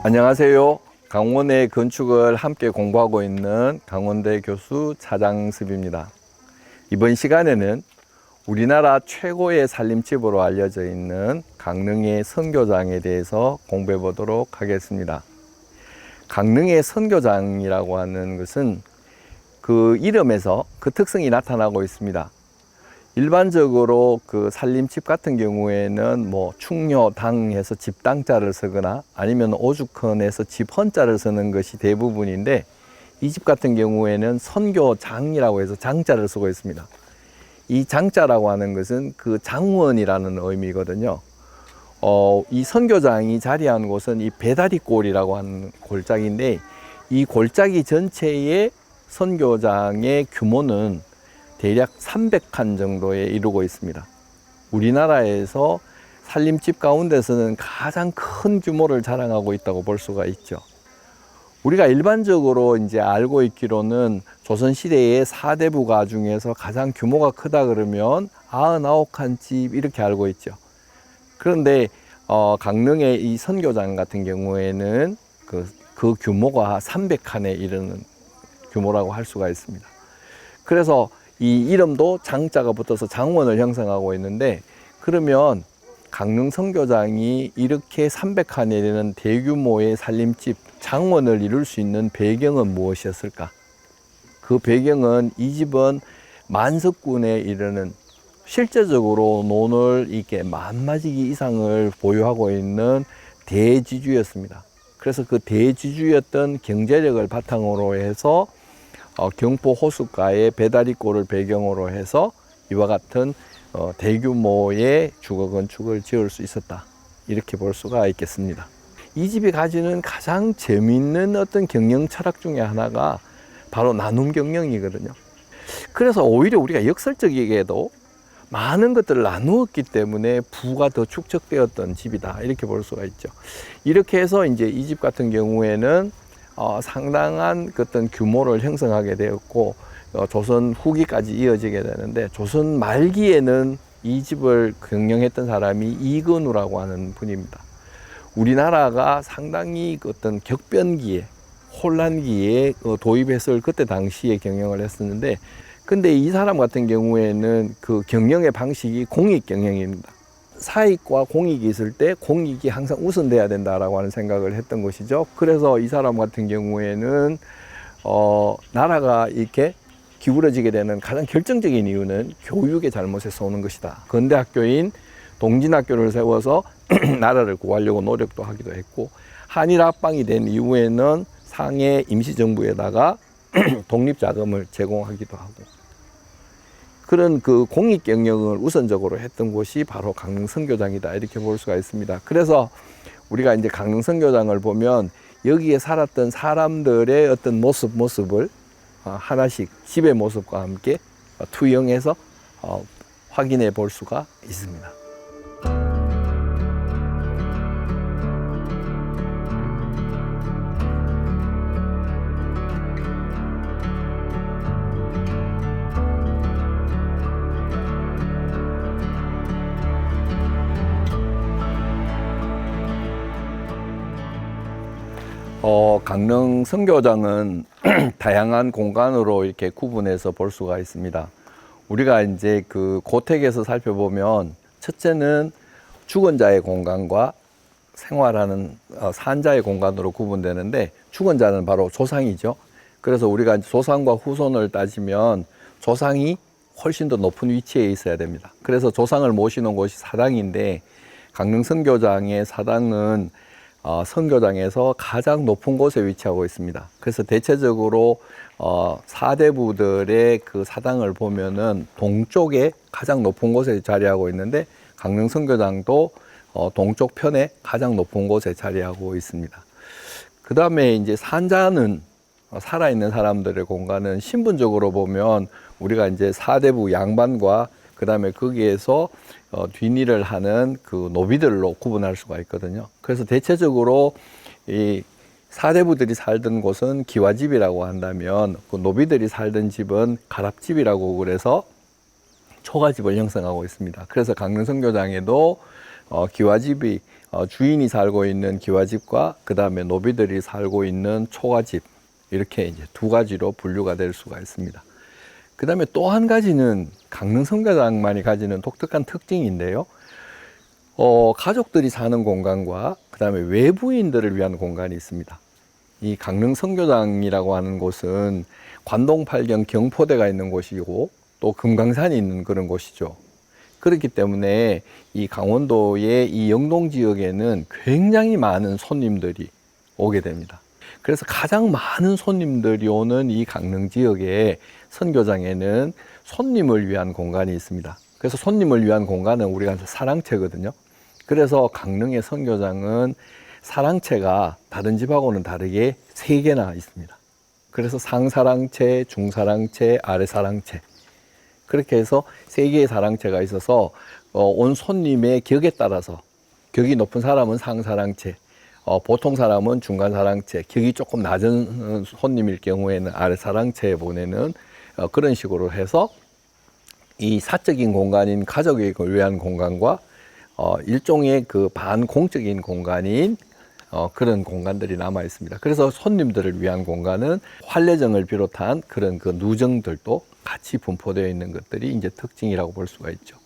안녕하세요. 강원의 건축을 함께 공부하고 있는 강원대 교수 차장습입니다. 이번 시간에는 우리나라 최고의 살림집으로 알려져 있는 강릉의 선교장에 대해서 공부해 보도록 하겠습니다. 강릉의 선교장이라고 하는 것은 그 이름에서 그 특성이 나타나고 있습니다. 일반적으로 그 살림집 같은 경우에는 뭐 충녀당해서 집당자를 쓰거나 아니면 오죽헌해서 집헌자를 쓰는 것이 대부분인데, 이 집 같은 경우에는 선교장이라고 해서 장자를 쓰고 있습니다. 이 장자라고 하는 것은 그 장원이라는 의미거든요. 이 선교장이 자리한 곳은 이 배다리골이라고 하는 골짜기인데, 이 골짜기 전체의 선교장의 규모는 대략 300칸 정도에 이르고 있습니다. 우리나라에서 살림집 가운데서는 가장 큰 규모를 자랑하고 있다고 볼 수가 있죠. 우리가 일반적으로 이제 알고 있기로는 조선시대의 4대부가 중에서 가장 규모가 크다 그러면 99칸 집 이렇게 알고 있죠. 그런데 강릉의 이 선교장 같은 경우에는 그 규모가 300칸에 이르는 규모라고 할 수가 있습니다. 그래서 이 이름도 장자가 붙어서 장원을 형성하고 있는데, 그러면 강릉 선교장이 이렇게 300칸에 이르는 대규모의 살림집 장원을 이룰 수 있는 배경은 무엇이었을까? 그 배경은 이 집은 만석군에 이르는, 실제적으로 논을 이렇게 10,000마지기 이상을 보유하고 있는 대지주였습니다. 그래서 그 대지주였던 경제력을 바탕으로 해서 경포 호숫가의 배다리골을 배경으로 해서 이와 같은 대규모의 주거 건축을 지을 수 있었다, 이렇게 볼 수가 있겠습니다. 이 집이 가지는 가장 재미있는 어떤 경영 철학 중에 하나가 바로 나눔 경영이거든요. 그래서 오히려 우리가 역설적이게도 많은 것들을 나누었기 때문에 부가 더 축적되었던 집이다, 이렇게 볼 수가 있죠. 이렇게 해서 이제 이 집 같은 경우에는 상당한 어떤 규모를 형성하게 되었고, 조선 후기까지 이어지게 되는데, 조선 말기에는 이 집을 경영했던 사람이 이근우라고 하는 분입니다. 우리나라가 상당히 어떤 격변기에, 혼란기에 도입했을 그때 당시에 경영을 했었는데, 근데 이 사람 같은 경우에는 그 경영의 방식이 공익 경영입니다. 사익과 공익이 있을 때 공익이 항상 우선돼야 된다라고 하는 생각을 했던 것이죠. 그래서 이 사람 같은 경우에는 나라가 이렇게 기울어지게 되는 가장 결정적인 이유는 교육의 잘못에서 오는 것이다. 근대학교인 동진학교를 세워서 나라를 구하려고 노력도 하기도 했고, 한일합방이 된 이후에는 상해 임시정부에다가 독립자금을 제공하기도 하고, 그런 그 공익 경영을 우선적으로 했던 곳이 바로 강릉 선교장이다, 이렇게 볼 수가 있습니다. 그래서 우리가 이제 강릉 선교장을 보면 여기에 살았던 사람들의 어떤 모습을 하나씩 집의 모습과 함께 투영해서 확인해 볼 수가 있습니다. 강릉 선교장은 다양한 공간으로 이렇게 구분해서 볼 수가 있습니다. 우리가 이제 그 고택에서 살펴보면, 첫째는 죽은 자의 공간과 생활하는 산자의 공간으로 구분되는데, 죽은 자는 바로 조상이죠. 그래서 우리가 조상과 후손을 따지면 조상이 훨씬 더 높은 위치에 있어야 됩니다. 그래서 조상을 모시는 곳이 사당인데, 강릉 선교장의 사당은 선교장에서 가장 높은 곳에 위치하고 있습니다. 그래서 대체적으로 사대부들의 그 사당을 보면은 동쪽에 가장 높은 곳에 자리하고 있는데, 강릉 선교장도 동쪽 편에 가장 높은 곳에 자리하고 있습니다. 그 다음에 이제 산자는, 살아있는 사람들의 공간은 신분적으로 보면 우리가 이제 사대부 양반과 그 다음에 거기에서 뒷일을 하는 그 노비들로 구분할 수가 있거든요. 그래서 대체적으로 이 사대부들이 살던 곳은 기와집이라고 한다면, 그 노비들이 살던 집은 가랍집이라고 그래서 초가집을 형성하고 있습니다. 그래서 강릉 선교장에도 기와집이 주인이 살고 있는 기와집과 그 다음에 노비들이 살고 있는 초가집, 이렇게 이제 두 가지로 분류가 될 수가 있습니다. 그 다음에 또 한 가지는 강릉 선교장만이 가지는 독특한 특징인데요. 가족들이 사는 공간과 그 다음에 외부인들을 위한 공간이 있습니다. 이 강릉 선교장이라고 하는 곳은 관동 팔경 경포대가 있는 곳이고 또 금강산이 있는 그런 곳이죠. 그렇기 때문에 이 강원도의 이 영동 지역에는 굉장히 많은 손님들이 오게 됩니다. 그래서 가장 많은 손님들이 오는 이 강릉 지역의 선교장에는 손님을 위한 공간이 있습니다. 그래서 손님을 위한 공간은 우리가 사랑채거든요. 그래서 강릉의 선교장은 사랑채가 다른 집하고는 다르게 3개나 있습니다. 그래서 상사랑채, 중사랑채, 아래사랑채, 그렇게 해서 3개의 사랑채가 있어서 온 손님의 격에 따라서 격이 높은 사람은 상사랑채, 보통 사람은 중간사랑채, 격이 조금 낮은 손님일 경우에는 아래사랑채에 보내는 그런 식으로 해서 이 사적인 공간인 가족을 위한 공간과 일종의 그 반공적인 공간인 그런 공간들이 남아 있습니다. 그래서 손님들을 위한 공간은 활례정을 비롯한 그런 그 누정들도 같이 분포되어 있는 것들이 이제 특징이라고 볼 수가 있죠.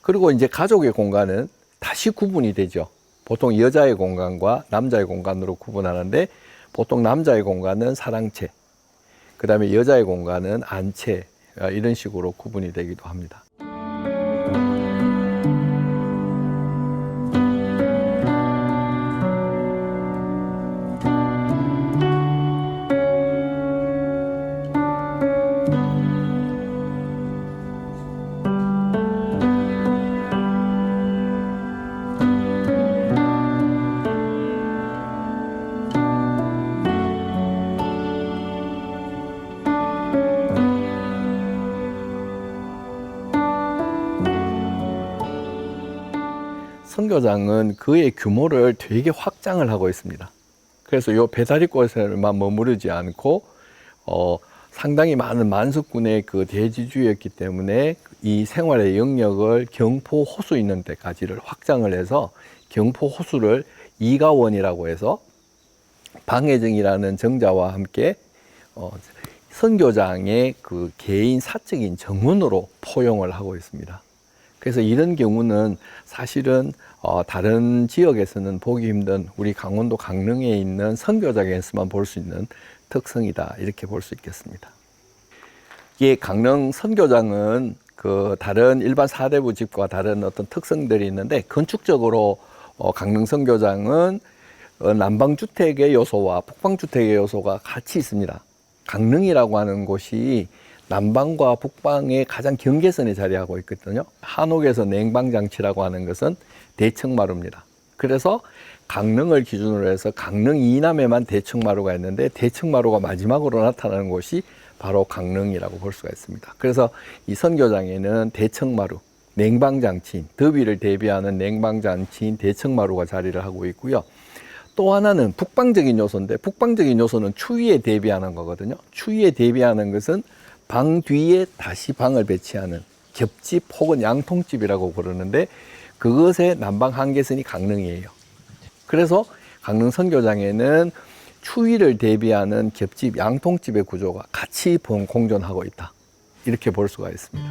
그리고 이제 가족의 공간은 다시 구분이 되죠. 보통 여자의 공간과 남자의 공간으로 구분하는데, 보통 남자의 공간은 사랑채, 그 다음에 여자의 공간은 안채, 이런 식으로 구분이 되기도 합니다. 선교장은 그의 규모를 되게 확장을 하고 있습니다. 그래서 이 배다리꽃에만 머무르지 않고 상당히 많은 만석군의 그 대지주였기 때문에 이 생활의 영역을 경포 호수 있는 데까지를 확장을 해서 경포 호수를 이가원이라고 해서 방해정이라는 정자와 함께 선교장의 그 개인 사적인 정원으로 포용을 하고 있습니다. 그래서 이런 경우는 사실은 다른 지역에서는 보기 힘든 우리 강원도 강릉에 있는 선교장에서만 볼 수 있는 특성이다, 이렇게 볼 수 있겠습니다. 이 강릉 선교장은 그 다른 일반 사대부 집과 다른 어떤 특성들이 있는데, 건축적으로 강릉 선교장은 난방주택의 요소와 북방주택의 요소가 같이 있습니다. 강릉이라고 하는 곳이 남방과 북방의 가장 경계선에 자리하고 있거든요. 한옥에서 냉방장치라고 하는 것은 대청마루입니다. 그래서 강릉을 기준으로 해서 강릉 이남에만 대청마루가 있는데, 대청마루가 마지막으로 나타나는 곳이 바로 강릉이라고 볼 수가 있습니다. 그래서 이 선교장에는 대청마루, 냉방장치인, 더위를 대비하는 냉방장치인 대청마루가 자리를 하고 있고요. 또 하나는 북방적인 요소인데, 북방적인 요소는 추위에 대비하는 거거든요. 추위에 대비하는 것은 방 뒤에 다시 방을 배치하는 겹집 혹은 양통집이라고 부르는데, 그것의 남방 한계선이 강릉이에요. 그래서 강릉 선교장에는 추위를 대비하는 겹집 양통집의 구조가 같이 공존하고 있다, 이렇게 볼 수가 있습니다.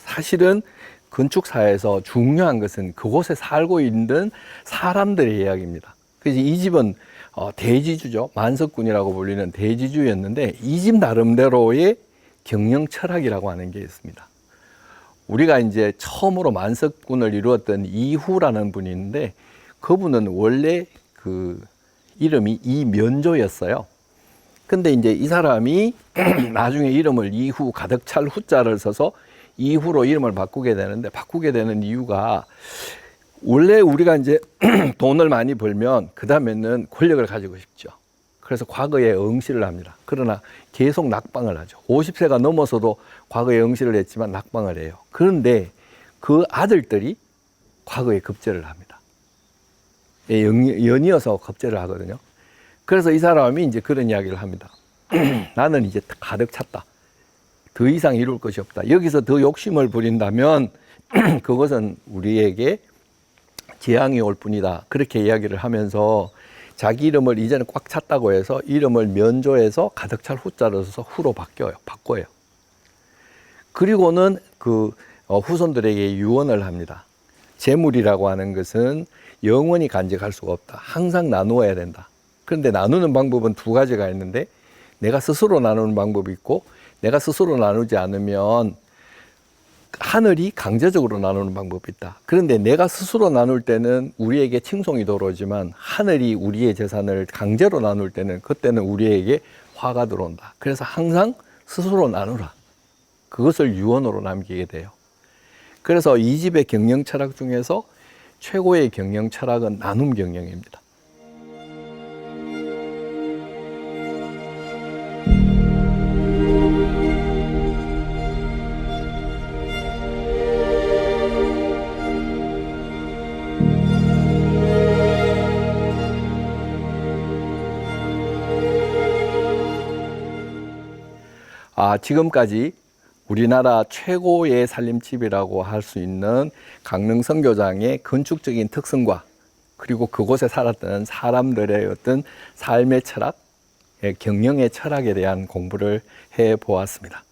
사실은 건축사에서 중요한 것은 그곳에 살고 있는 사람들의 이야기입니다. 그래서 이 집은 대지주죠. 만석군이라고 불리는 대지주였는데, 이 집 나름대로의 경영 철학이라고 하는 게 있습니다. 우리가 이제 처음으로 만석군을 이루었던 이후라는 분이 있는데, 그분은 원래 그 이름이 이면조였어요. 근데 이제 이 사람이 나중에 이름을 이후 가득 찰 후자를 써서 이후로 이름을 바꾸게 되는데, 바꾸게 되는 이유가, 원래 우리가 이제 돈을 많이 벌면 그 다음에는 권력을 가지고 싶죠. 그래서 과거에 응시를 합니다. 그러나 계속 낙방을 하죠. 50세가 넘어서도 과거에 응시를 했지만 낙방을 해요. 그런데 그 아들들이 과거에 급제를 합니다. 연이어서 급제를 하거든요. 그래서 이 사람이 이제 그런 이야기를 합니다. 나는 이제 가득 찼다. 더 이상 이룰 것이 없다. 여기서 더 욕심을 부린다면 그것은 우리에게 재앙이 올 뿐이다. 그렇게 이야기를 하면서 자기 이름을 이제는 꽉 찼다고 해서 이름을 면조해서 가득 찰 후자를 써서 후로 바꿔요. 그리고는 그 후손들에게 유언을 합니다. 재물이라고 하는 것은 영원히 간직할 수가 없다. 항상 나누어야 된다. 그런데 나누는 방법은 두 가지가 있는데 내가 스스로 나누는 방법이 있고 내가 스스로 나누지 않으면 하늘이 강제적으로 나누는 방법이 있다. 그런데 내가 스스로 나눌 때는 우리에게 칭송이 들어오지만 하늘이 우리의 재산을 강제로 나눌 때는 그때는 우리에게 화가 들어온다. 그래서 항상 스스로 나누라. 그것을 유언으로 남기게 돼요. 그래서 이 집의 경영 철학 중에서 최고의 경영 철학은 나눔 경영입니다. 지금까지 우리나라 최고의 살림집이라고 할 수 있는 강릉 선교장의 건축적인 특성과 그리고 그곳에 살았던 사람들의 어떤 삶의 철학, 경영의 철학에 대한 공부를 해 보았습니다.